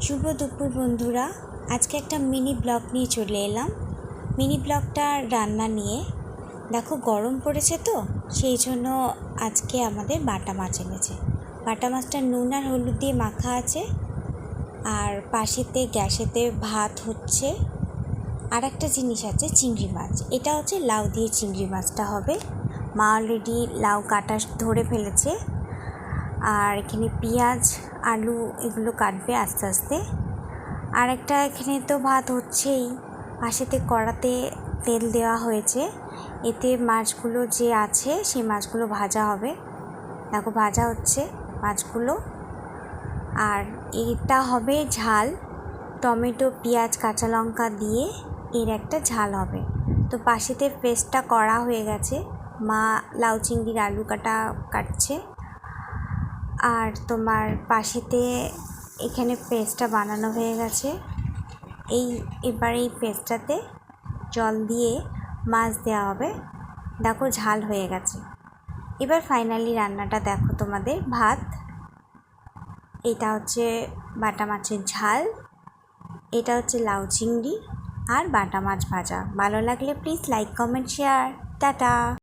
শুভ দুপুর বন্ধুরা, আজকে একটা মিনি ব্লগ নিয়ে চলে এলাম। মিনি ব্লগটা রান্না নিয়ে। দেখো গরম পড়েছে তো, সেই জন্য আজকে আমাদের বাটা মাছ এনেছে। বাটা মাছটা নুন আর হলুদ দিয়ে মাখা আছে, আর পাশেতে গ্যাসেতে ভাত হচ্ছে। আর একটা জিনিস আছে, চিংড়ি মাছ। এটা হচ্ছে লাউ দিয়ে চিংড়ি মাছটা হবে। মা অলরেডি লাউ কাটা ধরে ফেলেছে, আর এখানে পেঁয়াজ আলু এগুলো কাটবে আস্তে আস্তে। আর একটা এখানে তো ভাত হচ্ছেই, পাশেতে কড়াতে তেল দেওয়া হয়েছে। এতে মাছগুলো যে আছে সেই মাছগুলো ভাজা হবে। দেখো ভাজা হচ্ছে মাছগুলো। আর এটা হবে ঝাল, টমেটো পেঁয়াজ কাঁচা লঙ্কা দিয়ে এর একটা ঝাল হবে। তো পাশেতে পেস্টটা করা হয়ে গেছে, মা লাউ চিংড়ির আলু কাটছে। আর তোমার পাশেতে এখানে পেস্টটা বানানো হয়ে গেছে। এবার এই পেস্টটাতে জল দিয়ে মাছ দেওয়া হবে। দেখো ঝাল হয়ে গেছে। এবার ফাইনালি রান্নাটা দেখো তোমাদের। ভাত, এটা হচ্ছে বাটা মাছের ঝাল, এটা হচ্ছে লাউ চিংড়ি আর বাটা মাছ ভাজা। ভালো লাগলে please like comment share. Tata.